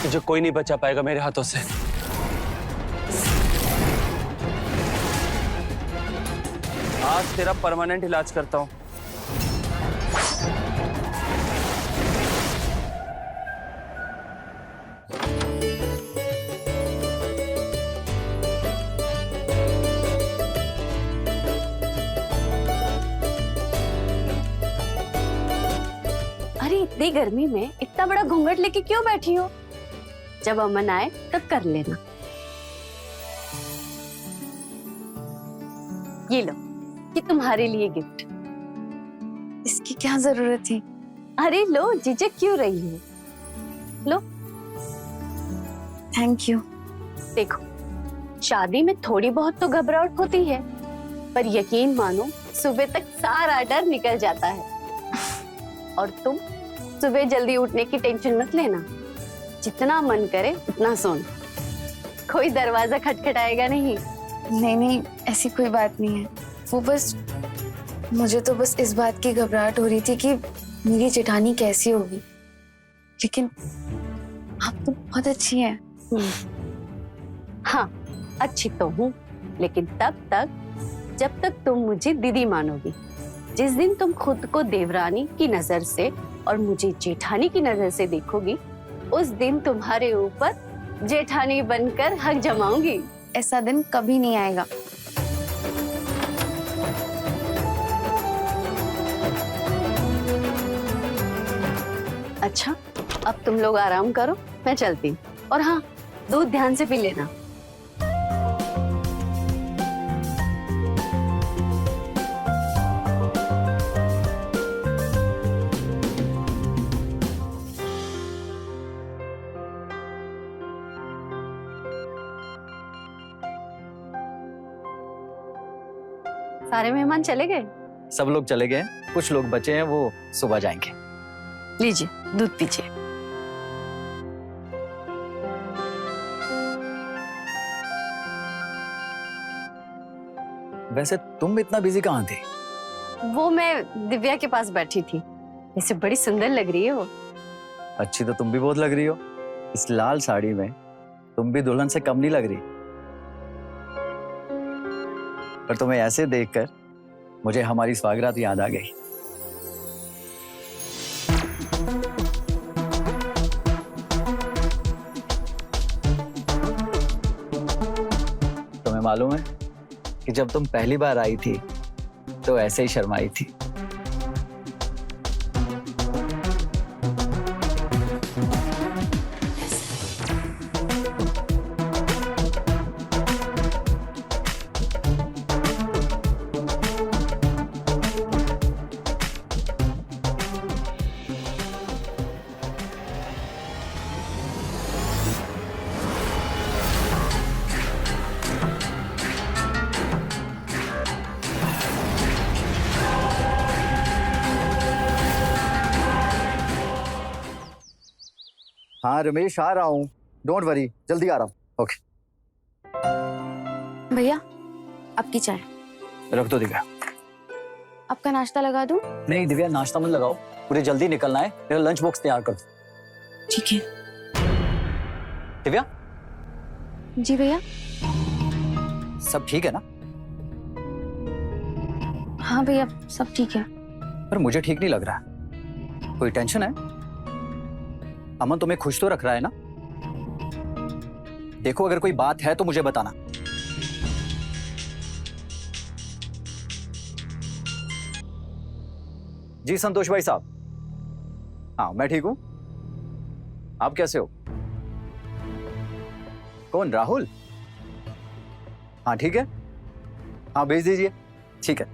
तुझे कोई नहीं बचा पाएगा मेरे हाथों से। आज तेरा परमानेंट इलाज करता हूं। अरे इतनी गर्मी में इतना बड़ा घूंघट लेके क्यों बैठी हो? जब अमन आए तब कर लेना। ये लो, ये तुम्हारे लिए गिफ्ट। इसकी क्या जरूरत थी? अरे लो, झिझक क्यों रही हो? लो। Thank you. देखो, शादी में थोड़ी बहुत तो घबराहट होती है, पर यकीन मानो सुबह तक सारा डर निकल जाता है। और तुम सुबह जल्दी उठने की टेंशन मत लेना, जितना मन करे उतना सोना, कोई दरवाजा खटखटाएगा नहीं। नहीं, ऐसी कोई बात नहीं है। वो बस मुझे तो बस इस बात की घबराहट हो रही थी कि मेरी जेठानी कैसी होगी, लेकिन आप तो बहुत अच्छी हैं। हाँ, अच्छी तो हूँ, लेकिन तब तक जब तक तुम मुझे दीदी मानोगी। जिस दिन तुम खुद को देवरानी की नजर से और मुझे जेठानी की नजर से देखोगी, उस दिन तुम्हारे ऊपर जेठानी बनकर हक जमाऊंगी। ऐसा दिन कभी नहीं आएगा। अच्छा, अब तुम लोग आराम करो, मैं चलती हूँ। और हाँ, दूध ध्यान से पी लेना। सारे मेहमान चले गए? सब लोग चले गए, कुछ लोग बचे हैं, वो सुबह जाएंगे। लीजिए, दूध पीजिए। वैसे तुम इतना बिजी कहाँ थी? वो मैं दिव्या के पास बैठी थी। वैसे बड़ी सुंदर लग रही है वो। अच्छी तो तुम भी बहुत लग रही हो। इस लाल साड़ी में तुम भी दुल्हन से कम नहीं लग रही। पर तुम्हें ऐसे देखकर मुझे हमारी स्वागरात याद आ गई। तुम्हें मालूम है कि जब तुम पहली बार आई थी तो ऐसे ही शर्माई थी। हाँ रमेश, आ रहा हूँ, डोंट वरी, जल्दी आ रहा हूँ। ओके। भैया, आपकी चाय। रख दो दिव्या। आपका नाश्ता लगा दूं? नहीं दिव्या, नाश्ता मत लगाओ, मुझे जल्दी निकलना है। मेरा लंच बॉक्स तैयार कर दो। ठीक है। दिव्या। जी भैया। सब ठीक है ना? हाँ भैया, सब ठीक है। पर मुझे ठीक नहीं लग रहा। कोई टेंशन है? अमन तुम्हें खुश तो रख रहा है ना? देखो, अगर कोई बात है तो मुझे बताना। जी संतोष भाई साहब। हाँ मैं ठीक हूं। आप कैसे हो? कौन, राहुल? हाँ ठीक है, हाँ भेज दीजिए। ठीक है।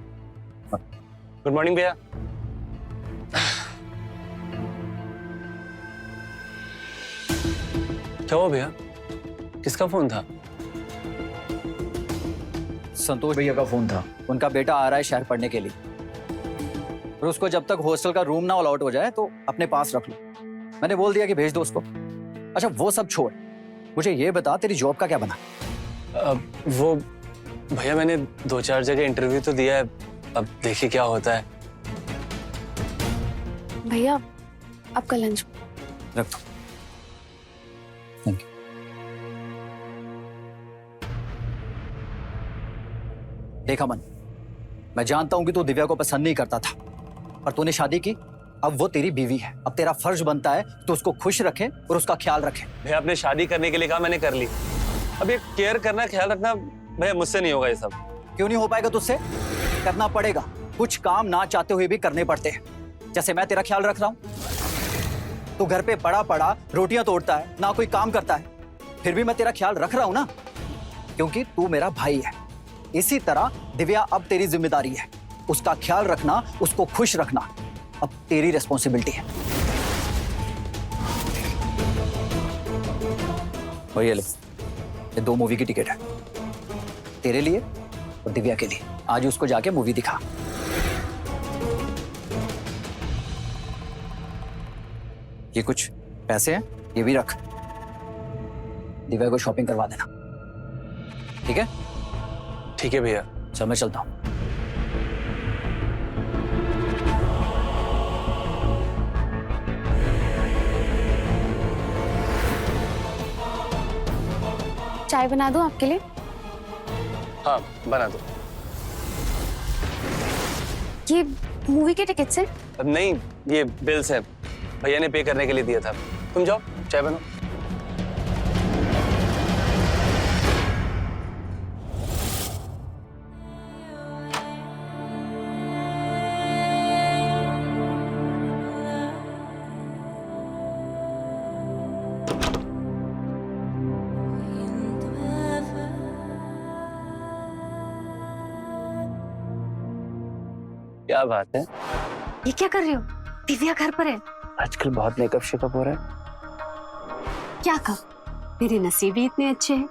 गुड मॉर्निंग भैया। क्या हुआ भैया? किसका फोन था? संतोष भैया का फोन था। उनका बेटा आ रहा है शहर पढ़ने के लिए, और उसको जब तक हॉस्टल का रूम ना अलॉट हो जाए तो अपने पास रख लो। मैंने बोल दिया कि भेज दो उसको। अच्छा वो सब छोड़, मुझे ये बता तेरी जॉब का क्या बना? वो भैया मैंने 2-4 जगह इंटरव्यू तो दिया है, अब देखिए क्या होता है। भैया आपका लंच। रख दो। Thank you. देखा मन, मैं जानता हूं कि तू दिव्या को पसंद नहीं करता था, पर तूने शादी की, अब वो तेरी बीवी है। अब तेरा फर्ज बनता है तो उसको खुश रखे और उसका ख्याल रखे। भैया आपने शादी करने के लिए कहा, मैंने कर ली। अब ये केयर करना, ख्याल रखना भैया मुझसे नहीं होगा ये सब। क्यों नहीं हो पाएगा तुझसे? करना पड़ेगा। कुछ काम ना चाहते हुए भी करने पड़ते हैं। जैसे मैं तेरा ख्याल रख रहा हूं। तू घर पे पड़ा पड़ा रोटियां तोड़ता है, ना कोई काम करता है, फिर भी मैं तेरा ख्याल रख रहा हूं ना, क्योंकि तू मेरा भाई है। इसी तरह दिव्या अब तेरी जिम्मेदारी है। उसका ख्याल रखना, उसको खुश रखना अब तेरी रिस्पॉन्सिबिलिटी है। और ये ले, ये 2 मूवी की टिकट है, तेरे लिए और दिव्या के लिए। आज उसको जाके मूवी दिखा। ये कुछ पैसे हैं, ये भी रख। दिव्या को शॉपिंग करवा देना, ठीक है? ठीक है भैया। चल मैं चलता हूं। चाय बना दूं आपके लिए? हाँ बना दो। ये मूवी के टिकट्स हैं? नहीं, ये बिल्स है, भैया ने पे करने के लिए दिया था। तुम जाओ चाय बनाओ। क्या बात है, ये क्या कर रहे हो? दिव्या घर पर है। आजकल बहुत मेकअप शेकअप हो रहा है। क्या कहा? मेरे नसीब ही इतने अच्छे हैं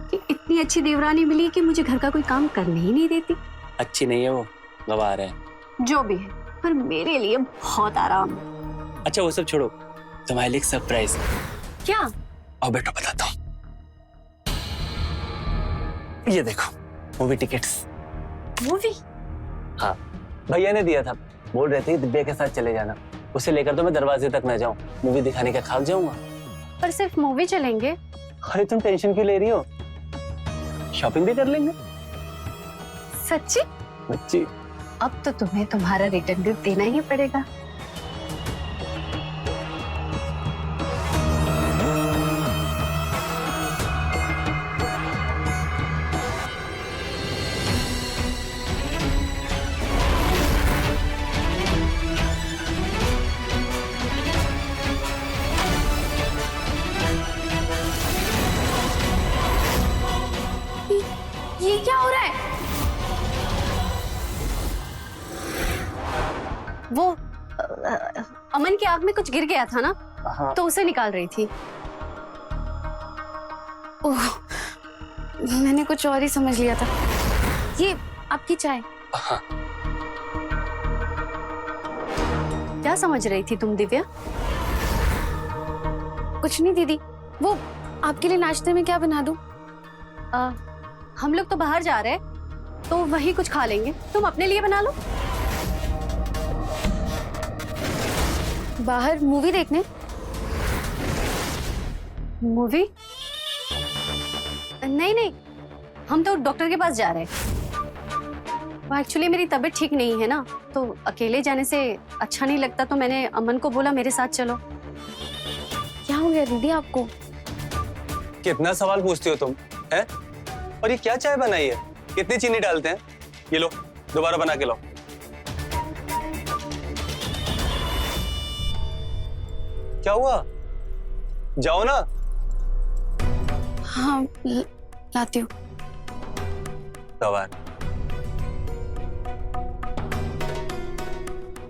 कि इतनी अच्छी देवरानी मिली कि मुझे घर का कोई काम करने ही नहीं देती। अच्छी नहीं है वो, गवा रहे हैं। जो भी है, पर मेरे लिए बहुत आराम है। अच्छा वो सब छोड़ो, तुम्हारे लिए एक सरप्राइज। क्या? आओ बेटो बताता हूँ। ये देखो मूवी टिकट्स। मूवी? हाँ भैया ने दिया था, बोल रहे थे दिव्या के साथ चले जाना। उसे लेकर तो मैं दरवाजे तक न जाऊं, मूवी दिखाने का खाक जाऊंगा। पर सिर्फ मूवी चलेंगे? अरे तुम टेंशन क्यों ले रही हो, शॉपिंग भी कर लेंगे। सच्ची? बच्ची अब तो तुम्हें तुम्हारा रिटर्न गिफ्ट देना ही पड़ेगा। ये क्या हो रहा है? वो अमन की आंख में कुछ गिर गया था ना, हाँ। तो उसे निकाल रही थी। ओह, मैंने कुछ और ही समझ लिया था। ये आपकी चाय। हाँ। क्या समझ रही थी तुम दिव्या? कुछ नहीं दीदी, वो आपके लिए नाश्ते में क्या बना दूं? हम लोग तो बाहर जा रहे हैं, तो वहीं कुछ खा लेंगे। तुम अपने लिए बना लो। बाहर मूवी देखने? मूवी? नहीं नहीं, हम तो डॉक्टर के पास जा रहे हैं। एक्चुअली मेरी तबीयत ठीक नहीं है ना, तो अकेले जाने से अच्छा नहीं लगता, तो मैंने अमन को बोला मेरे साथ चलो। क्या हो गया दीदी आपको? कितना सवाल पूछती हो तुम, हैं? और ये क्या चाय बनाई है, कितनी चीनी डालते हैं? ये लो दोबारा बना के लो। क्या हुआ, जाओ ना। हाँ लाती हूँ। गवार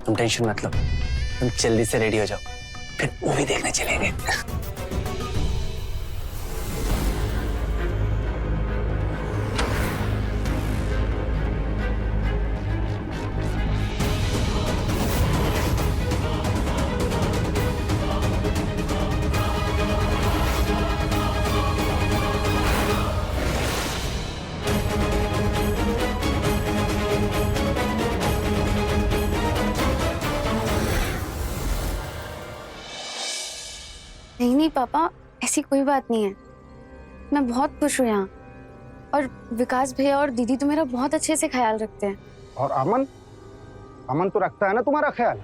तुम टेंशन मत लो, तुम जल्दी से रेडी हो जाओ, फिर मूवी देखने चलेंगे। नहीं नहीं पापा, ऐसी कोई बात नहीं है, मैं बहुत खुश हूँ यहाँ। और विकास भैया और दीदी तो मेरा बहुत अच्छे से ख्याल रखते हैं। और अमन, अमन तो रखता है ना तुम्हारा ख्याल?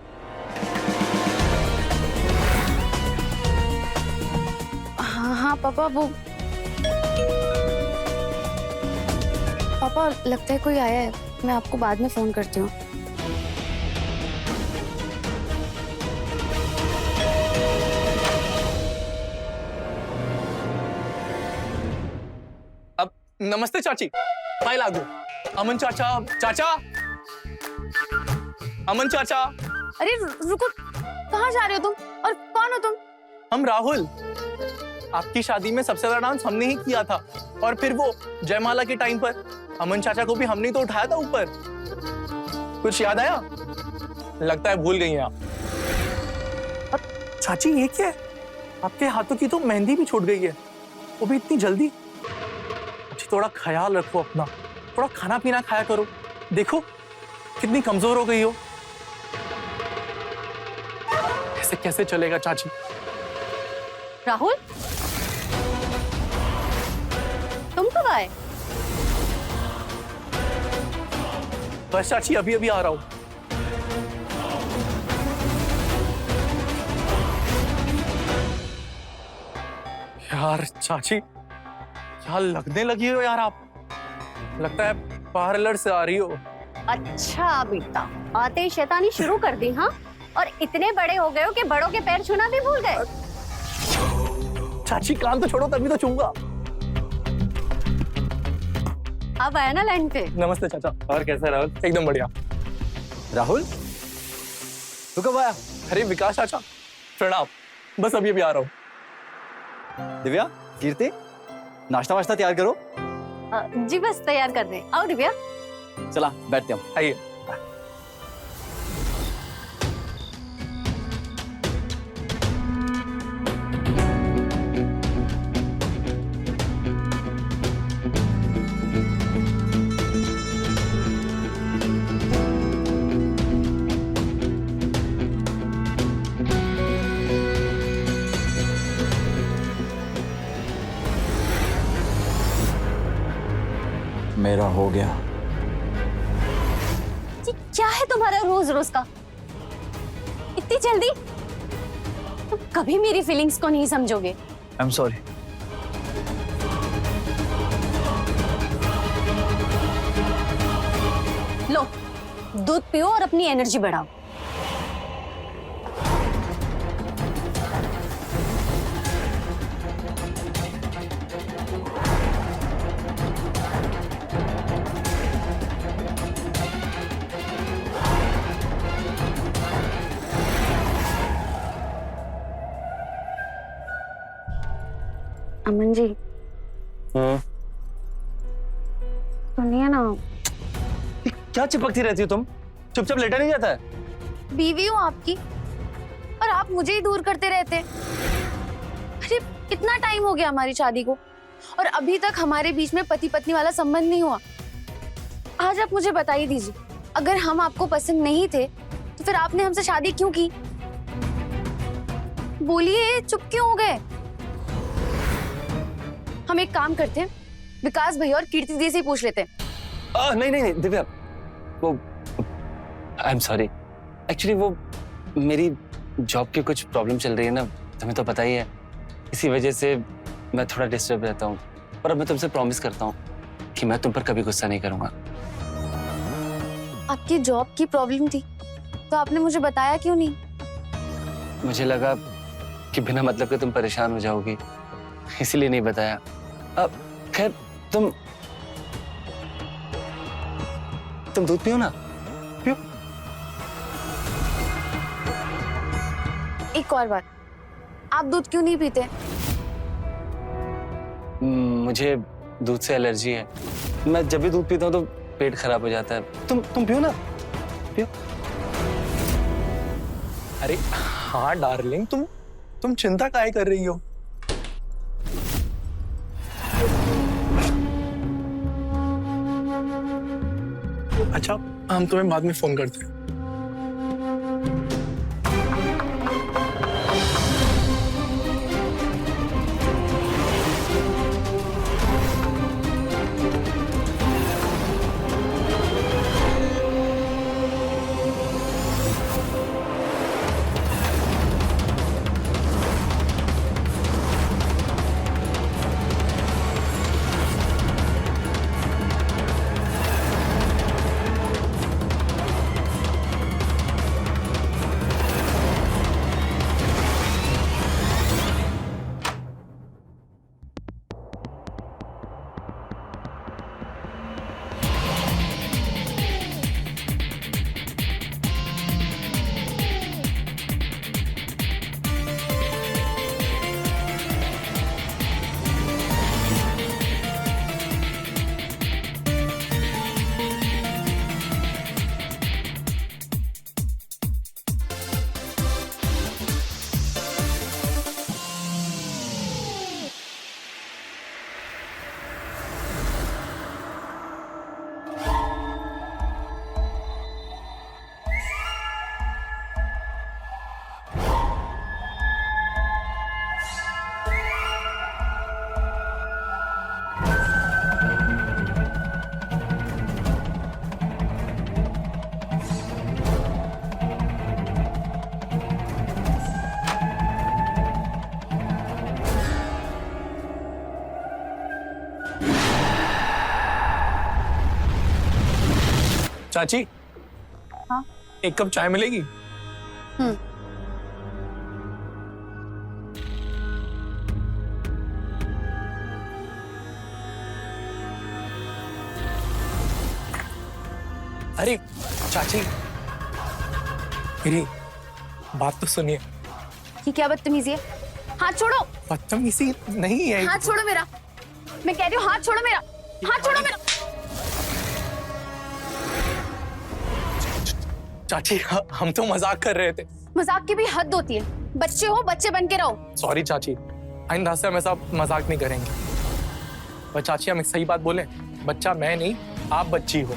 हाँ हाँ पापा, वो पापा लगता है कोई आया है, मैं आपको बाद में फोन करती हूँ। अब नमस्ते चाची, फाइल आ दो। अमन चाचा, चाचा, अमन चाचा। अरे रुको, कहाँ जा रहे हो तुम और कौन हो तुम? हम राहुल, आपकी शादी में सबसे ज्यादा डांस हमने ही किया था, और फिर वो जयमाला के टाइम पर अमन चाचा को भी हमने तो उठाया था ऊपर। कुछ याद आया? लगता है भूल गई हैं आप। चाची ये क्या है? आपके हाथों की तो मेहंदी भी छूट गई है, वो भी इतनी जल्दी। थोड़ा ख्याल रखो अपना, थोड़ा खाना पीना खाया करो, देखो कितनी कमजोर हो गई हो। ऐसे कैसे चलेगा चाची? राहुल, तुम कब आए? बस चाची अभी अभी आ रहा हूं। यार चाची, क्या लगने लगी हो यार आप? लगता है पार्लर से आ रही हो। अच्छा बेटा, आते ही शैतानी शुरू कर दी। हाँ, और इतने बड़े हो गए हो कि बड़ों के पैर छूना भी भूल गए। चाची कान तो छोड़ो, तभी तो छूंगा। अब आया ना लाइन पे। नमस्ते चाचा। और कैसा राहुल? एकदम बढ़िया। राहुल, तू कब आया? अरे विकास चाचा, प्रणाम। बस अभी अभी आ रहा हूँ। दिव्या, कीर्ति, नाश्ता वाश्ता तैयार करो। जी बस तैयार कर रहे हैं। आओ दिव्या। चला बैठते हम। आइए। मेरा हो गया। जी क्या है तुम्हारा रोज रोज का? इतनी जल्दी? तुम कभी मेरी फीलिंग्स को नहीं समझोगे। I am sorry. लो, दूध पियो और अपनी एनर्जी बढ़ाओ। अमन जी, सुनिए ना। क्या चिपकती रहती हो तुम? चुपचाप लेटा नहीं जाता है? बीवी हूँ आपकी और आप मुझे ही दूर करते रहते। अरे कितना टाइम हो गया हमारी शादी को और अभी तक हमारे बीच में पति पत्नी वाला संबंध नहीं हुआ। आज आप मुझे बता ही दीजिए, अगर हम आपको पसंद नहीं थे तो फिर आपने हमसे शादी क्यों की? बोलिए, चुप क्यों हो गए? हम एक काम करते हैं, विकास भैया और कीर्ति दी से ही पूछ लेते हैं। नहीं नहीं नहीं दिव्या, वो आई एम सॉरी। एक्चुअली वो मेरी जॉब की कुछ प्रॉब्लम चल रही है ना, तुम्हें तो पता ही है। इसी वजह से मैं थोड़ा डिस्टर्ब रहता हूँ, पर अब मैं तुमसे प्रॉमिस करता हूँ कि मैं तुम पर कभी गुस्सा नहीं करूंगा। आपकी जॉब की प्रॉब्लम थी तो आपने मुझे बताया क्यों नहीं? मुझे लगा कि बिना मतलब के तुम परेशान हो जाओगी, इसलिए नहीं बताया। अब खैर तुम दूध पियो ना, पियो। एक और बात, आप दूध क्यों नहीं पीते? मुझे दूध से एलर्जी है। मैं जब भी दूध पीता हूँ तो पेट खराब हो जाता है। तुम पियो ना, पियो। अरे हाँ डार्लिंग, तुम चिंता काहे कर रही हो? अच्छा, हम तुम्हें बाद में फोन करते हैं। चाची, हाँ? एक कप चाय मिलेगी? अरे चाची, मेरी बात तो सुनिए। ये क्या बदतमीजी है? हाथ छोड़ो, बदतमीजी नहीं है। हाथ छोड़ो मेरा। मैं कह रही हूँ हाथ छोड़ो मेरा, हाथ छोड़ो मेरा। चाची, हम तो मजाक कर रहे थे। मजाक की भी हद होती है। बच्चे हो, बच्चे बन के रहो। सॉरी चाची, आइंदा से हम ऐसा मजाक नहीं करेंगे। पर चाची, हम एक सही बात बोले, बच्चा मैं नहीं, आप बच्ची हो।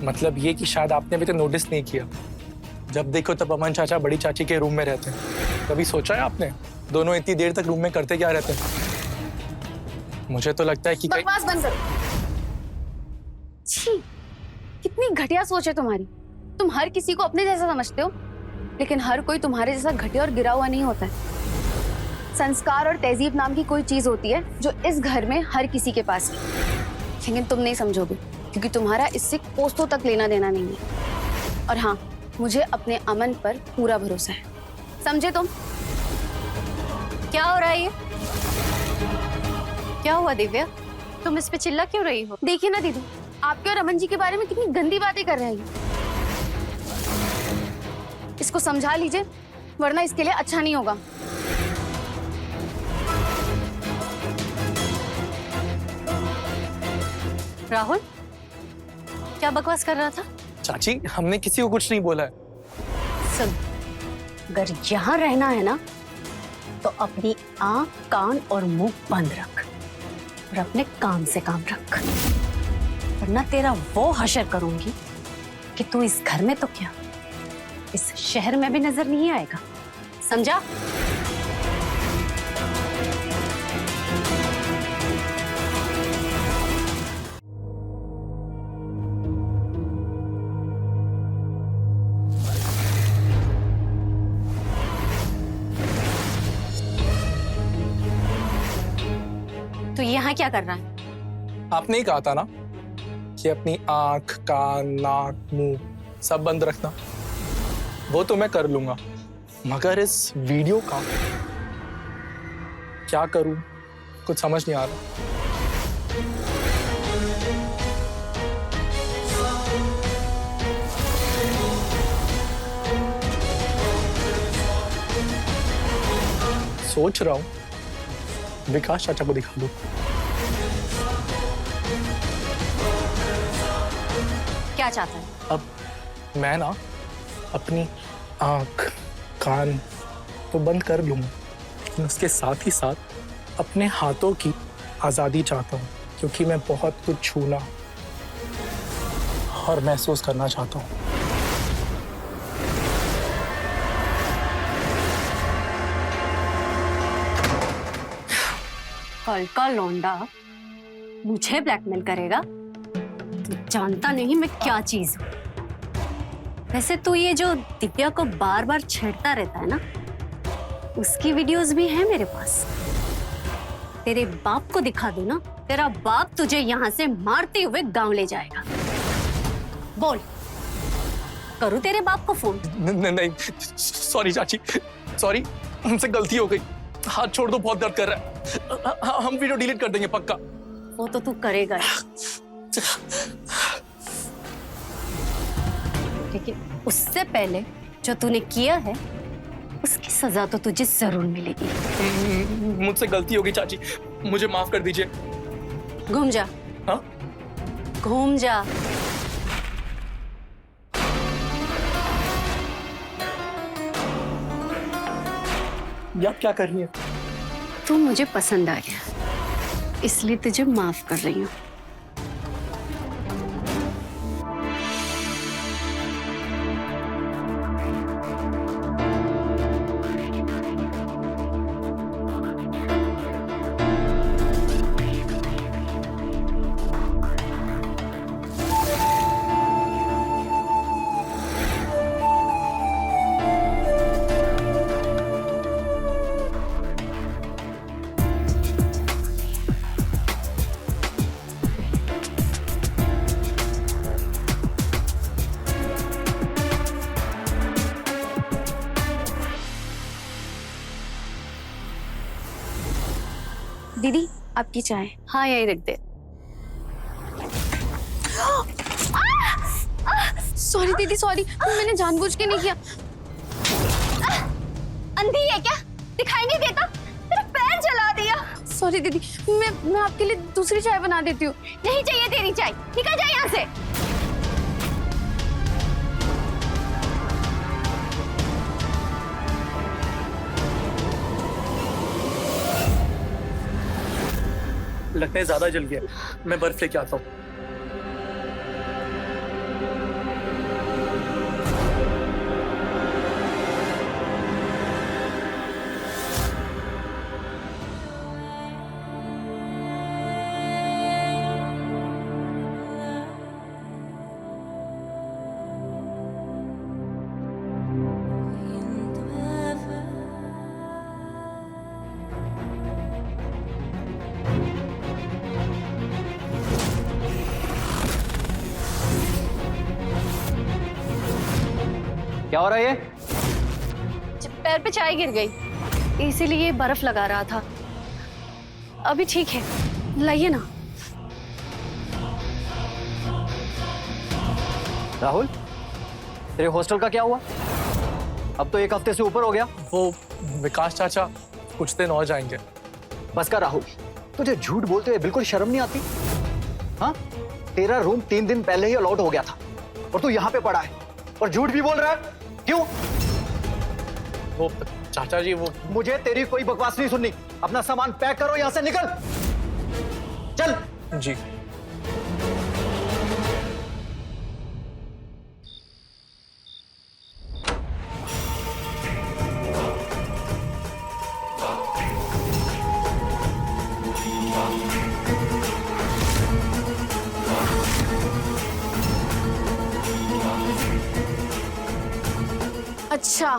मतलब ये कि शायद आपने अभी तक नोटिस नहीं किया, जब देखो तब अमन चाचा बड़ी चाची के रूम में रहते हैं। कभी सोचा है आपने दोनों इतनी देर तक रूम में करते क्या रहते हैं? मुझे तो लगता है कि बकवास बंद करो। छी, कितनी घटिया सोच है तुम्हारी। तुम हर किसी को अपने जैसा समझते हो, लेकिन हर कोई तुम्हारे जैसा घटिया और गिरा हुआ नहीं होता है। संस्कार और तहजीब नाम की कोई चीज होती है जो इस घर में हर किसी के पास है, लेकिन तुम नहीं समझोगे क्योंकि तुम्हारा इससे कोसों तक लेना देना नहीं है। और हाँ, मुझे अपने अमन पर पूरा भरोसा है, समझे तुम? क्या हो रहा है ये? क्या हुआ दिव्या, तुम इस पे चिल्ला क्यों रही हो? देखिए ना दीदी, आपके और अमन जी के बारे में कितनी गंदी बातें कर रहे हैं। इसको समझा लीजिए, वरना इसके लिए अच्छा नहीं होगा। राहुल, क्या बकवास कर रहा था? चाची, हमने किसी को कुछ नहीं बोला है। सुन, अगर यहाँ रहना है ना तो अपनी आंख, कान और मुंह बंद रख और अपने काम से काम रख, वरना तेरा वो हशर करूंगी कि तू इस घर में तो क्या, इस शहर में भी नजर नहीं आएगा, समझा? तो यहाँ क्या कर रहा है? आपने ही कहा था ना कि अपनी आंख, कान, नाक, मुंह सब बंद रखना। वो तो मैं कर लूंगा, मगर इस वीडियो का क्या करूं, कुछ समझ नहीं आ रहा। सोच रहा हूं विकास चाचा को दिखा दूं। क्या चाहता है? अब मैं ना अपनी आंख, कान तो बंद कर लूंगा, लेकिन उसके साथ ही साथ अपने हाथों की आज़ादी चाहता हूँ, क्योंकि मैं बहुत कुछ छूना और महसूस करना चाहता हूँ। कल का लौंडा मुझे ब्लैकमेल करेगा? तू जानता नहीं मैं क्या चीज हूँ। वैसे तू ये जो दिव्या को बार बार छेड़ता रहता है ना, उसकी वीडियोस भी है मेरे पास। तेरे बाप को दिखा दूं ना, तेरा बाप तुझे यहाँ से मारते हुए गांव ले जाएगा। बोल, करूँ तेरे बाप को फोन? नहीं, सॉरी चाची, सॉरी, हमसे गलती हो गई। हाथ छोड़ दो, बहुत दर्द कर रहा है। हम वीडियो डिलीट कर देंगे पक्का। वो तो तू करेगा ही। लेकिन उससे पहले जो तूने किया है उसकी सजा तो तुझे जरूर मिलेगी। मुझसे गलती हो गई चाची, मुझे माफ कर दीजिए। घूम जा। हाँ? घूम जा। ये आप क्या कर रही हैं? तू मुझे पसंद आ गया, इसलिए तुझे माफ कर रही हूँ। दीदी आपकी चाय। हाँ यही रख दे। सॉरी दीदी सॉरी, मैंने जानबूझ के नहीं किया। अंधी है क्या, दिखाई नहीं देता? तेरा पैर जला दिया। सॉरी दीदी, मैं आपके लिए दूसरी चाय बना देती हूँ। नहीं चाहिए तेरी चाय, निकल जा यहाँ से। लगता है ज्यादा जल गया, मैं बर्फ लेके आता हूँ। क्या हो रहा है ये? पैर पे चाय गिर गई, इसीलिए बर्फ लगा रहा था। अभी ठीक है, लाइए ना। राहुल, तेरे हॉस्टल का क्या हुआ? अब तो 1 हफ्ते से ऊपर हो गया। वो विकास चाचा कुछ दिन और जाएंगे। बस कर राहुल, तुझे झूठ बोलते हुए बिल्कुल शर्म नहीं आती? हाँ, तेरा रूम 3 दिन पहले ही अलॉट हो गया था और तू यहाँ पे पड़ा है और झूठ भी बोल रहा है। क्यों? वो चाचा जी, वो मुझे तेरी कोई बकवास नहीं सुननी। अपना सामान पैक करो, यहाँ से निकल। चल। जी। अच्छा,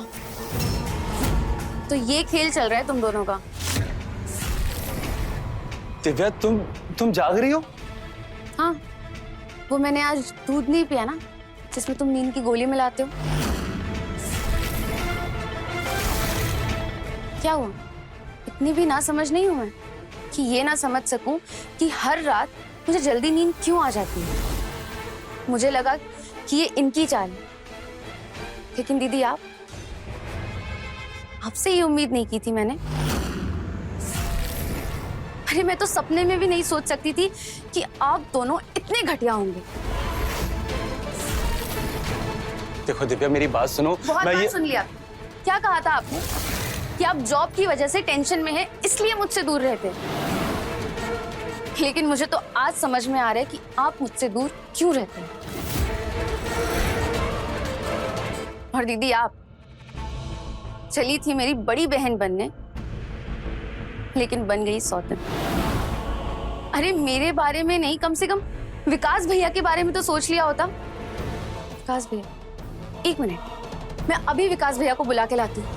तो ये खेल चल रहा है तुम दोनों का। दिव्या, तुम जाग रही हो? हाँ, वो मैंने आज दूध नहीं पिया ना, जिसमें तुम नींद की गोली मिलाते हो। क्या हुआ, इतनी भी ना समझ नहीं हूं मैं कि ये ना समझ सकूं कि हर रात मुझे जल्दी नींद क्यों आ जाती है। मुझे लगा कि ये इनकी चाल है, लेकिन दीदी आपसे ये उम्मीद नहीं की थी मैंने। अरे मैं तो सपने में भी नहीं सोच सकती थी कि आप दोनों इतने घटिया होंगे। देखो दिव्या, मेरी बात सुनो। बहुत बात सुन लिया। क्या कहा था आपने कि आप जॉब की वजह से टेंशन में हैं, इसलिए मुझसे दूर रहते हैं। लेकिन मुझे तो आज समझ में आ रहा है कि आप मुझसे दूर क्यों रहते हैं। और दीदी, आप चली थी मेरी बड़ी बहन बनने, लेकिन बन गई सौतन। अरे मेरे बारे में नहीं, कम से कम विकास भैया के बारे में तो सोच लिया होता। विकास भैया, 1 मिनट, मैं अभी विकास भैया को बुला के लाती हूँ।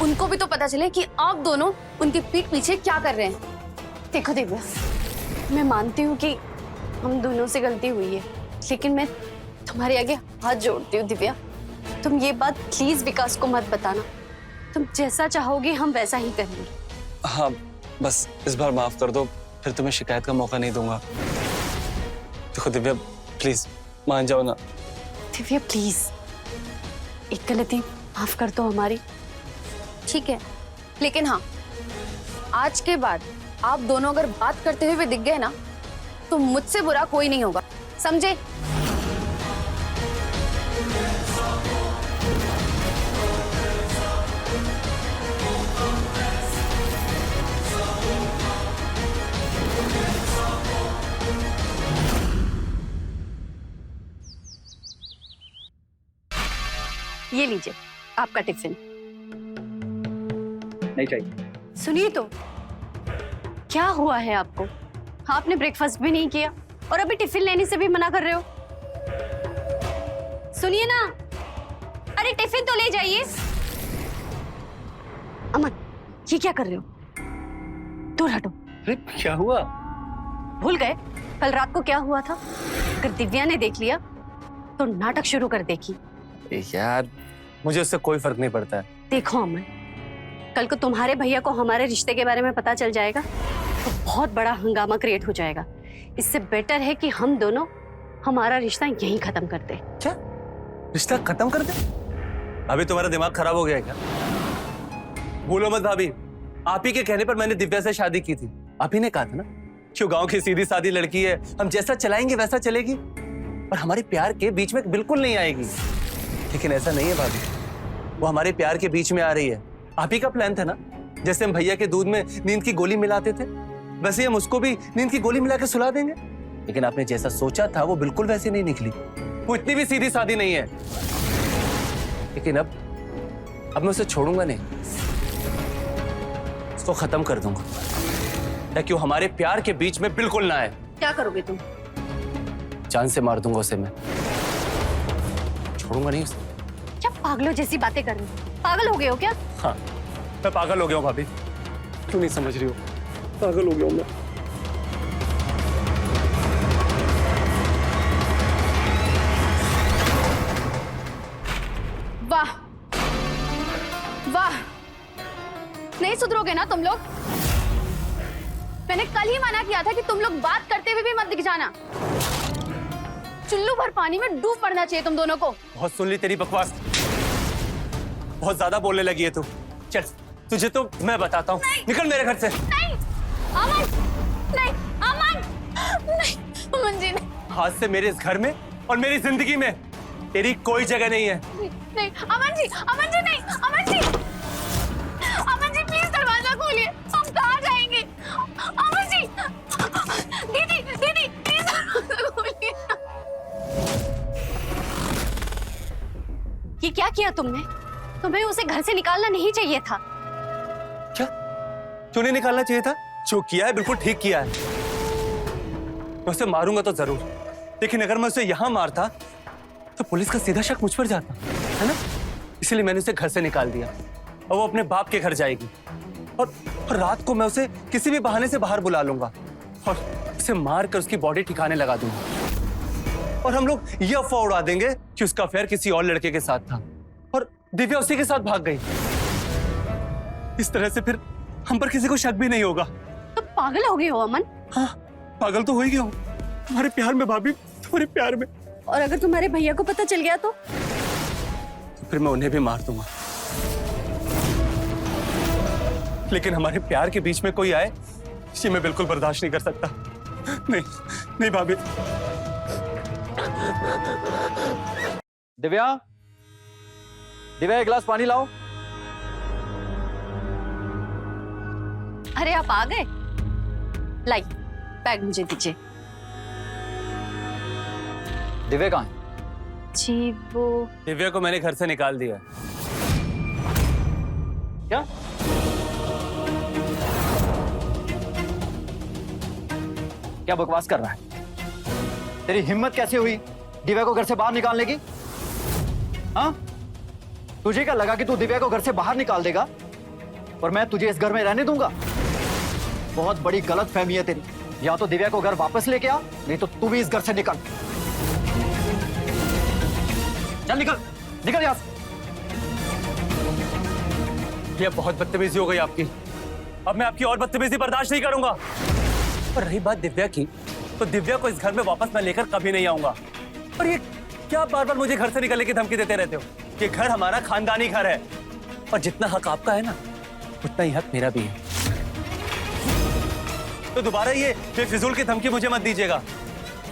उनको भी तो पता चले कि आप दोनों उनके पीठ पीछे क्या कर रहे हैं। देखो दिव्या, मैं मानती हूँ कि हम दोनों से गलती हुई है, लेकिन मैं तुम्हारे आगे हाथ जोड़ती हूँ दिव्या। तुम ये बात प्लीज विकास को मत बताना। तुम जैसा चाहोगे हम वैसा ही करेंगे। हाँ, बस इस बार माफ कर दो, फिर तुम्हें शिकायत का मौका नहीं दूंगा। देखो दिव्या, प्लीज मान जाओ ना। दिव्या प्लीज, एक गलती माफ कर दो हमारी। ठीक है, लेकिन हाँ, आज के बाद आप दोनों अगर बात करते हुए दिख गए ना, तो मुझसे बुरा कोई नहीं होगा, समझे? ये लीजिए आपका टिफिन। नहीं चाहिए। सुनिए तो, क्या हुआ है आपको? आपने ब्रेकफास्ट भी नहीं किया और अभी टिफिन लेने से भी मना कर रहे हो। सुनिए ना, अरे टिफिन तो ले जाइए। अमन, ये क्या कर रहे हो? दूर हटो। अरे क्या हुआ? भूल गए कल रात को क्या हुआ था? अगर दिव्या ने देख लिया तो नाटक शुरू कर देगी। यार, मुझे उससे कोई फर्क नहीं पड़ता है। देखो अमन, कल को तुम्हारे भैया को हमारे रिश्ते के बारे में पता चल जाएगा तो बहुत बड़ा हंगामा क्रिएट हो जाएगा। इससे बेटर है कि हम दोनों हमारा रिश्ता यहीं खत्म कर दे। क्या रिश्ता खत्म कर दे? अभी तुम्हारा दिमाग खराब हो गया है क्या? भूलो मत भाभी, आप ही के कहने पर मैंने दिव्या से शादी की थी। आप ही ने कहा था ना, क्यों गांव की सीधी सादी लड़की है, हम जैसा चलाएंगे वैसा चलेगी और हमारे प्यार के बीच में बिल्कुल नहीं आएगी। लेकिन ऐसा नहीं है भाभी, वो हमारे प्यार के बीच में आ रही है। आप ही का प्लान था ना, जैसे हम भैया के दूध में नींद की गोली मिलाते थे वैसे हम उसको भी नींद की गोली मिला के सुला देंगे। लेकिन आपने जैसा सोचा था वो बिल्कुल वैसे नहीं निकली, वो इतनी भी सीधी सादी नहीं है। लेकिन अब मैं उसे छोड़ूंगा नहीं, उसको खत्म कर दूंगा ताकि वो हमारे प्यार के बीच में बिल्कुल ना आए। क्या करोगे तुम? जान से मार दूंगा उसे मैं, छोड़ूंगा नहीं उसे। क्या पागलों जैसी बातें कर रहे हो? पागल हो गए हो क्या? हाँ, मैं पागल हो गया हूँ भाभी, क्यों नहीं समझ रही हो? पागल हो गया हूँ मैं। वाह वाह, नहीं सुधरोगे ना तुम लोग? मैंने कल ही मना किया था कि तुम लोग बात करते हुए भी मत दिख जाना। चुल्लू भर पानी में डूब पड़ना चाहिए तुम दोनों को। बहुत सुन ली तेरी बकवास, बहुत ज्यादा बोलने लगी है तू। चल तुझे तो मैं बताता हूँ, निकल मेरे घर से। नहीं अमन, नहीं अमन, नहीं अमन जी, नहीं आज से मेरे इस घर में और मेरी जिंदगी में तेरी कोई जगह नहीं है। नहीं अमन जी, अमन जी, नहीं अमन जी, अमन जी प्लीज दरवाजा खोलिए, हम कहाँ जाएंगे? अमन जी, दीदी दीदी प्लीज दरवाजा खोलिए। ये क्या किया तुमने? तुम्हें उसे घर से निकालना नहीं चाहिए था। क्या? क्यों नहीं निकालना चाहिए था? जो किया है बिल्कुल ठीक किया है। मैं उसे मारूंगा तो जरूर, लेकिन अगर मैं उसे यहां मारता तो पुलिस का सीधा शक मुझ पर जाता है ना। इसलिए मैंने उसे घर से निकाल दिया और वो अपने बाप के घर जाएगी और रात को मैं उसे किसी भी बहाने से बाहर बुला लूंगा और उसे मार कर उसकी बॉडी ठिकाने लगा दूंगा और हम लोग ये अफवाह उड़ा देंगे कि उसका अफेयर किसी और लड़के के साथ था और दिव्या उसी के साथ भाग गई। इस तरह से फिर हम पर किसी को शक भी नहीं होगा। तुम पागल हो गए हो अमन। हाँ, पागल तो हो ही गया हूँ तुम्हारे प्यार में भाभी, तुम्हारे प्यार में। और अगर तुम्हारे भैया को पता चल गया तो फिर मैं उन्हें भी मार दूंगा। लेकिन हमारे प्यार के बीच में कोई आए ये मैं बिल्कुल बर्दाश्त नहीं कर सकता। नहीं नहीं भाभी। दिव्या, दिव्या एक गिलास पानी लाओ। अरे आप आ गए? लाई बैग मुझे दीजिए। दिव्या कहाँ है? जी वो दिव्या को मैंने घर से निकाल दिया। क्या? क्या बकवास कर रहा है? तेरी हिम्मत कैसे हुई दिव्या को घर से बाहर निकालने की? हाँ, तुझे क्या लगा कि तू दिव्या को घर से बाहर निकाल देगा और मैं तुझे इस घर में रहने दूंगा? बहुत बड़ी गलत फहमी है तेरी। या तो दिव्या को घर वापस लेके आ, नहीं तो तू भी इस घर से निकल। चल निकल, निकल यहां से। ये बहुत बदतमीजी हो गई आपकी, अब मैं आपकी और बदतमीजी बर्दाश्त नहीं करूंगा। और रही बात दिव्या की, तो दिव्या को इस घर में वापस मैं लेकर कभी नहीं आऊंगा। और ये क्या बार बार मुझे घर से निकलने की धमकी देते रहते हो? ये घर हमारा खानदानी घर है और जितना हक आपका है ना उतना ही हक मेरा भी है। तो दोबारा ये बेफिजूल की धमकी मुझे मत दीजिएगा,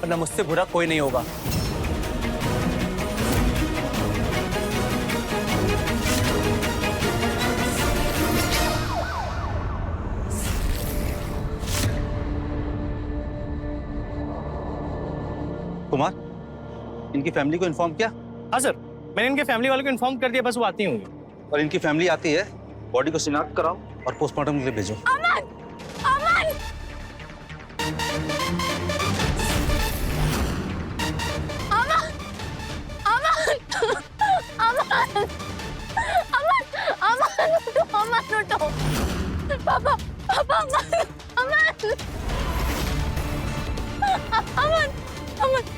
वरना मुझसे बुरा कोई नहीं होगा। कुमार, इनकी फैमिली को इन्फॉर्म किया? हाँ सर, मैंने इनके फैमिली वालों को इन्फॉर्म कर दिया, बस वो आती होंगी। और इनकी फैमिली आती है, बॉडी को शिनाख्त कराओ और पोस्टमार्टम के लिए भेजो। अमन, अमन, अमन, अमन, अमन, अमन, उठो, अमन उठो। पापा, पापा, अमन, अमन, अमन।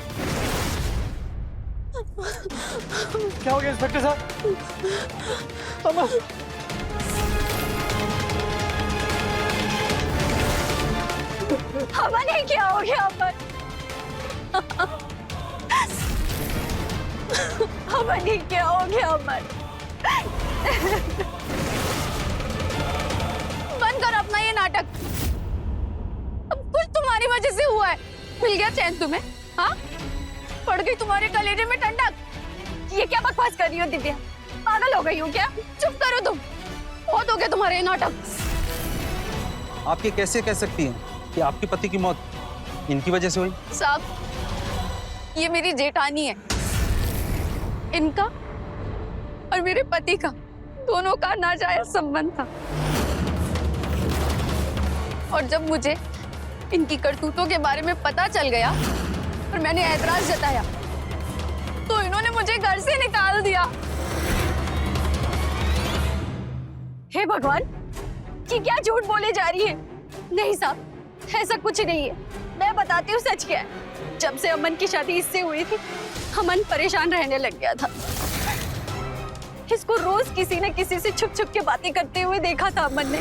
क्या हो गया इंस्पेक्टर साहब? अमन, क्या हो गया अमन? अमन ये क्या हो गया अमन? बंद कर अपना ये नाटक। अब कुछ तुम्हारी वजह से हुआ है। मिल गया चैन तुम्हें? हाँ, पड़ गई तुम्हारे कलेजे में ठंडक। ये क्या बकवास कर रही हो दिव्या? पागल हो गई हो क्या? चुप करो तुम, बहुत हो गया तुम्हारे ये नाटक। आप ये कैसे कह सकती हैं कि आपके पति की मौत इनकी वजह से हुई? साहब, ये मेरी जेठानी है। इनका और मेरे पति का दोनों का नाजायज संबंध था, और जब मुझे इनकी करतूतों के बारे में पता चल गया और मैंने ऐतराज जताया तो इन्होंने मुझे घर से निकाल दिया। हे भगवान, ये क्या झूठ बोले जा रही है? नहीं साहब, ऐसा कुछ नहीं है। मैं बताती हूँ सच क्या है। जब से अमन की शादी इससे हुई थी, अमन परेशान रहने लग गया था। इसको रोज किसी न किसी से छुप छुप के बातें करते हुए देखा था अमन ने।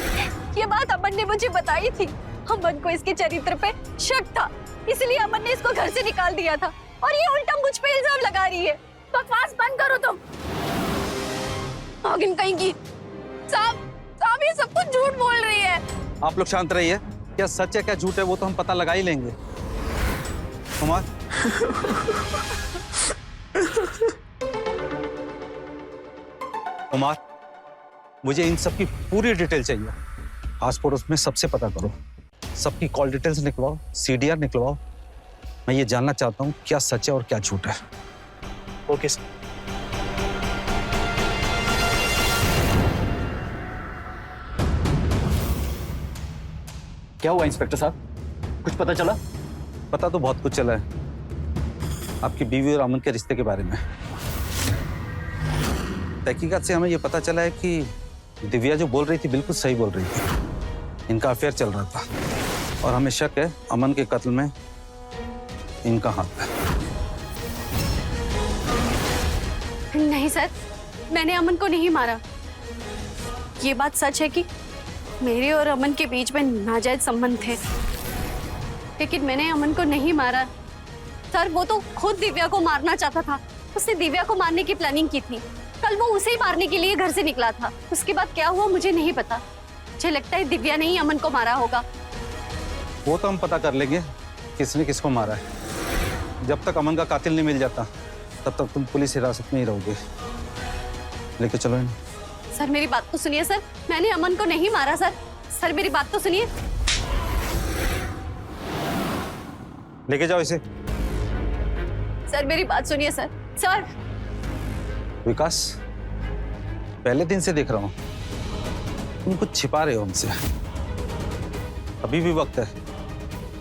ये बात अमन ने मुझे बताई थी। अमन को इसके चरित्र पे शक था, इसलिए अमन ने इसको घर से निकाल दिया था, और ये उल्टा मुझ पे इल्जाम लगा रही है। बकवास बंद करो तुम। आगिन कहीं की। साहब ये सब कुछ झूठ बोल रही है। आप लोग शांत रहिए। क्या सच है क्या झूठ है वो तो हम पता लगा ही लेंगे। कुमार, कुमार, मुझे इन सब की पूरी डिटेल चाहिए। आस पड़ोस में सबसे पता करो, सबकी कॉल डिटेल्स निकलवाओ, सीडीआर निकलवाओ। मैं ये जानना चाहता हूँ क्या सच है और क्या झूठ है। Okay sir. क्या हुआ इंस्पेक्टर साहब, कुछ पता चला? पता तो बहुत कुछ चला है आपकी बीवी और अमन के रिश्ते के बारे में। तहकीकात से हमें ये पता चला है कि दिव्या जो बोल रही थी बिल्कुल सही बोल रही थी। इनका अफेयर चल रहा था और हमें शक है अमन के कत्ल में इनका हाथ है। नहीं सर, मैंने अमन को नहीं मारा। ये बात सच है कि मेरे और अमन के बीच में नाजायज संबंध थे, लेकिन मैंने अमन को नहीं मारा। सर, वो तो खुद दिव्या को मारना चाहता था। उसने दिव्या को मारने की प्लानिंग की थी। कल वो उसे ही मारने के लिए घर से निकला था। उसके बाद क्या हुआ मुझे नहीं पता। मुझे लगता है दिव्या ने ही अमन को मारा होगा। वो तो हम पता कर लेंगे किसने किसको मारा है। जब तक अमन का कातिल नहीं मिल जाता तब तक तुम पुलिस हिरासत में ही रहोगे। लेके चलो इन्हें। सर मेरी बात तो सुनिए सर, मैंने अमन को नहीं मारा सर। सर मेरी बात तो सुनिए। लेके जाओ इसे। सर मेरी बात सुनिए सर। सर विकास, पहले दिन से देख रहा हूं तुम कुछ छिपा रहे हो हमसे। अभी भी वक्त है,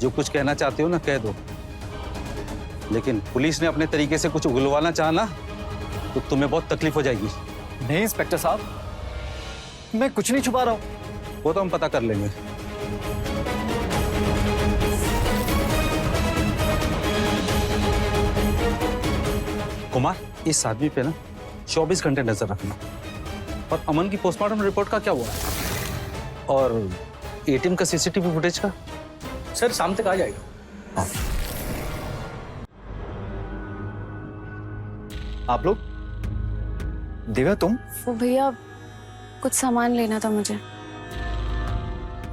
जो कुछ कहना चाहते हो ना कह दो। लेकिन पुलिस ने अपने तरीके से कुछ उगलवाना चाहा ना तो तुम्हें बहुत तकलीफ हो जाएगी। नहीं इंस्पेक्टर साहब, मैं कुछ नहीं छुपा रहा हूँ। वो तो हम पता कर लेंगे। कुमार, इस आदमी पे ना 24 घंटे नजर रखना। और अमन की पोस्टमार्टम रिपोर्ट का क्या हुआ? और एटीएम का सीसीटीवी फुटेज का? सर शाम तक आ जाएगा। आप लोग? दिव्या तुम? वो भैया कुछ सामान लेना था मुझे।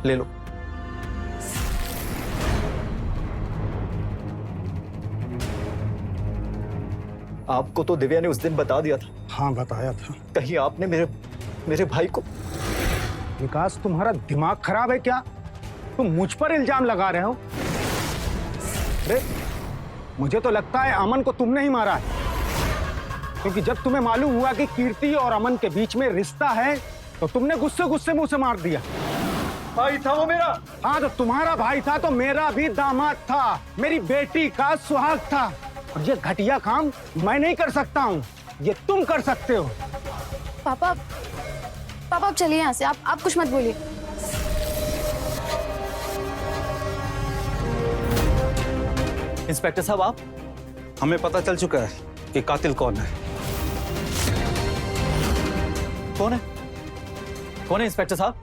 ले लो। आपको तो दिव्या ने उस दिन बता दिया था। हाँ, बताया था। कहीं आपने मेरे भाई को? विकास, तुम्हारा दिमाग खराब है क्या? तुम मुझ पर इल्जाम लगा रहे हो। अरे, मुझे तो लगता है अमन को तुमने ही मारा है, क्योंकि जब तुम्हें मालूम हुआ कि कीर्ति और अमन के बीच में रिश्ता है तो तुमने गुस्से गुस्से में उसे मार दिया। भाई था वो मेरा। हाँ, तो तुम्हारा भाई था तो मेरा भी दामाद था, मेरी बेटी का सुहाग था। और ये घटिया काम मैं नहीं कर सकता हूँ, ये तुम कर सकते हो। पापा आप चलिए यहाँ से। आप कुछ मत बोलिए। इंस्पेक्टर साहब, आप? हमें पता चल चुका है कि कातिल कौन है। कौन है? कौन है इंस्पेक्टर साहब?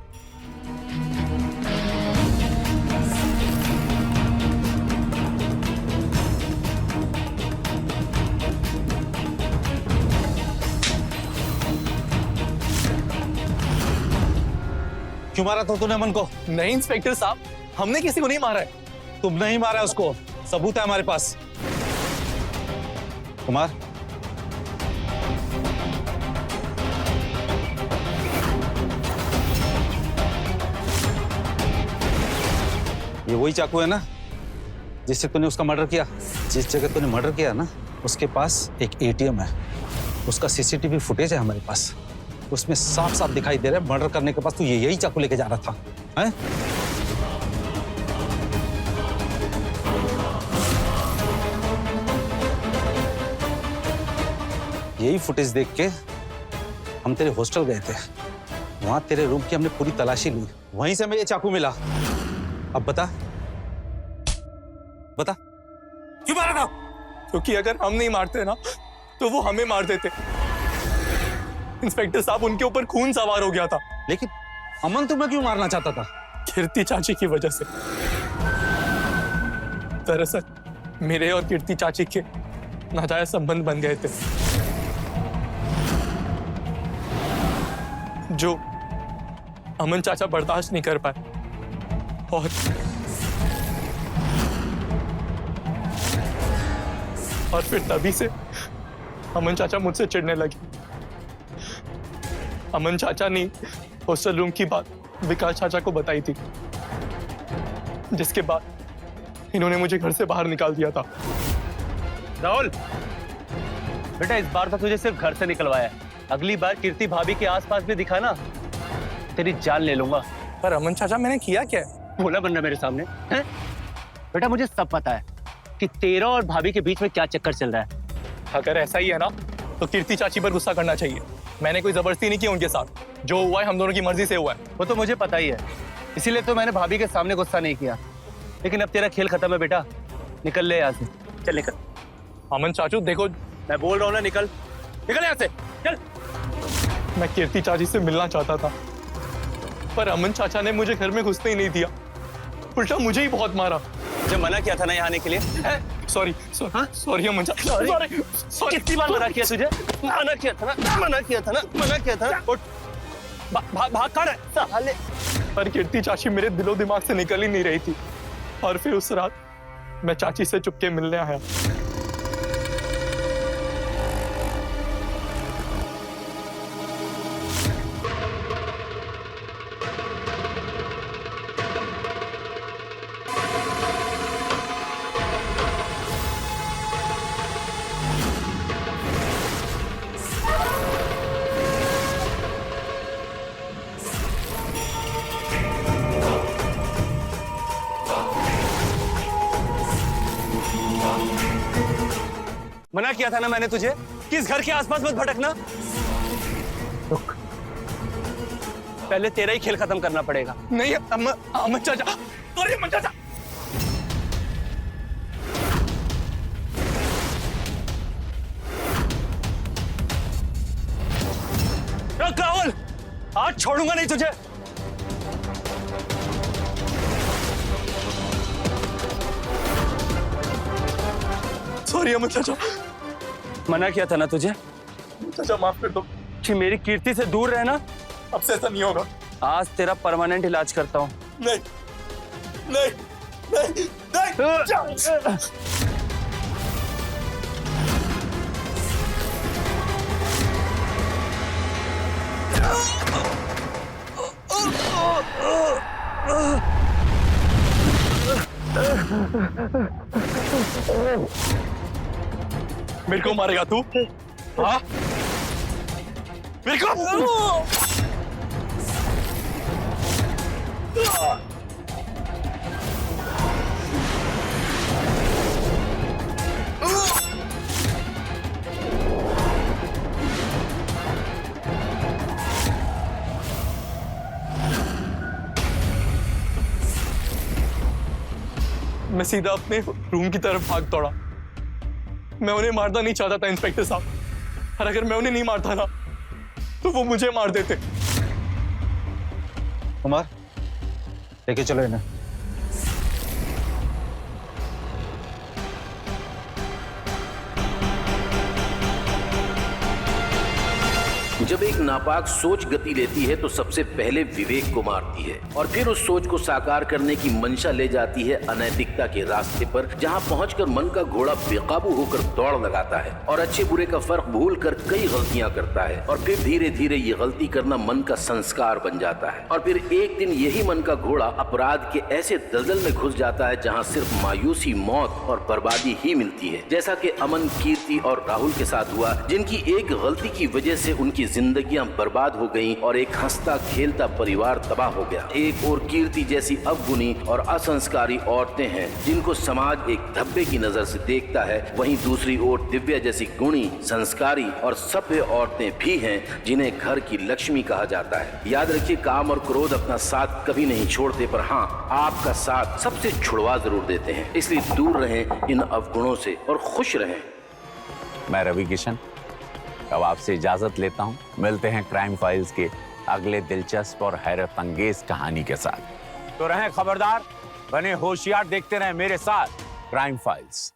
क्यों मारा था तूने अमन को? नहीं इंस्पेक्टर साहब, हमने किसी को नहीं मारा है। तुम नहीं मारा उसको, सबूत है हमारे पास। कुमार, ये वही चाकू है ना जिससे तूने उसका मर्डर किया? जिस जगह तूने मर्डर किया ना, उसके पास एक एटीएम है, उसका सीसीटीवी फुटेज है हमारे पास। उसमें साफ साफ दिखाई दे रहा है मर्डर करने के पास तू यही चाकू लेके जा रहा था, हैं? यही फुटेज देख के हम तेरे हॉस्टल गए थे, वहां तेरे रूम की हमने पूरी तलाशी ली, वहीं से हमें ये चाकू मिला। अब बता बता क्यों मारा था? क्योंकि अगर हम नहीं मारते ना तो वो हमें मार देते। इंस्पेक्टर साहब, उनके ऊपर खून सवार हो गया था। लेकिन अमन तुम्हें क्यों मारना चाहता था? कीर्ति चाची की वजह से। दरअसल मेरे और कीर्ति चाची के नाजायज संबंध बन गए थे, जो अमन चाचा बर्दाश्त नहीं कर पाए। और फिर तभी से अमन चाचा मुझसे चिढ़ने लगे। अमन चाचा ने हॉस्टल रूम की बात विकास चाचा को बताई थी, जिसके बाद इन्होंने मुझे घर से बाहर निकाल दिया था। राहुल बेटा, इस बार तो तुझे सिर्फ घर से निकलवाया है, अगली बार कीर्ति भाभी के आसपास भी दिखा ना, तेरी जान ले लूंगा। पर अमन चाचा, मैंने किया क्या है? बोला बनना मेरे सामने है? बेटा मुझे सब पता है कि तेरा और भाभी के बीच में क्या चक्कर चल रहा है। अगर ऐसा ही है ना तो कीर्ति चाची पर गुस्सा करना चाहिए। मैंने कोई जबरदस्ती नहीं की उनके साथ, जो हुआ है हम दोनों की मर्जी से हुआ है। वो तो मुझे पता ही है, इसीलिए तो मैंने भाभी के सामने गुस्सा नहीं किया। लेकिन अब तेरा खेल खत्म है बेटा, निकल ले यहाँ से, चल निकल। अमन चाचू देखो, मैं बोल रहा हूँ ना, निकल निकल यहाँ से, चल। मैं कीर्ति चाची से मिलना चाहता था, पर अमन चाचा ने मुझे घर में घुसने ही नहीं दिया, उल्टा मुझे ही बहुत मारा। जब मना किया था ना यहाँ आने के लिए। सॉरी सॉरी अमन चाचा, सॉरी। कितनी बार मना किया तुझे? मना किया था ना, मना किया था ना, मना किया था ना। भाग कर साले। पर कीर्ति चाची मेरे दिलो दिमाग से निकल ही नहीं रही थी, और फिर उस रात मैं चाची से चुपके मिलने आया। मना किया था ना मैंने तुझे कि इस घर के आसपास मत भटकना। रुक, पहले तेरा ही खेल खत्म करना पड़ेगा। नहीं अमन चाचा, सॉरी अमन चाचा। रुक राहुल, आज छोड़ूंगा नहीं तुझे। सॉरी अमन चाचा। मना किया था ना तुझे चाचा, माफ कर दो कि मेरी कीर्ति से दूर रहना। अब से ऐसा नहीं होगा। आज तेरा परमानेंट इलाज करता हूँ। नहीं नहीं नहीं नहीं। मेरे को मारेगा तू? हाँ, मेरे को? मैं सीधा अपने रूम की तरफ भाग दौड़ा। मैं उन्हें मारना नहीं चाहता था इंस्पेक्टर साहब, और अगर मैं उन्हें नहीं मारता ना तो वो मुझे मार देते। कुमार, लेके चलो इन्हें। जब एक नापाक सोच गति लेती है तो सबसे पहले विवेक को मारती है और फिर उस सोच को साकार करने की मंशा ले जाती है अनैतिकता के रास्ते पर, जहां पहुंचकर मन का घोड़ा बेकाबू होकर दौड़ लगाता है और अच्छे बुरे का फर्क भूल कर कई गलतियां करता है और फिर धीरे धीरे ये गलती करना मन का संस्कार बन जाता है और फिर एक दिन यही मन का घोड़ा अपराध के ऐसे दलदल में घुस जाता है जहां सिर्फ मायूसी, मौत और बर्बादी ही मिलती है, जैसा कि अमन, कीर्ति और राहुल के साथ हुआ, जिनकी एक गलती की वजह से उनकी जिंदगियां बर्बाद हो गईं और एक हंसता खेलता परिवार तबाह हो गया। एक और कीर्ति जैसी अवगुणी और असंस्कारी औरतें हैं जिनको समाज एक धब्बे की नजर से देखता है, वहीं दूसरी ओर दिव्या जैसी गुणी, संस्कारी और सभ्य औरतें भी हैं जिन्हें घर की लक्ष्मी कहा जाता है। याद रखिए, काम और क्रोध अपना साथ कभी नहीं छोड़ते, पर हाँ, आपका साथ सबसे छुड़वा जरूर देते हैं। इसलिए दूर रहें इन अवगुणों से और खुश रहें। मैं रवि किशन अब आपसे इजाजत लेता हूं। मिलते हैं क्राइम फाइल्स के अगले दिलचस्प और हैरत अंगेज कहानी के साथ। तो रहें खबरदार, बने होशियार, देखते रहें मेरे साथ क्राइम फाइल्स।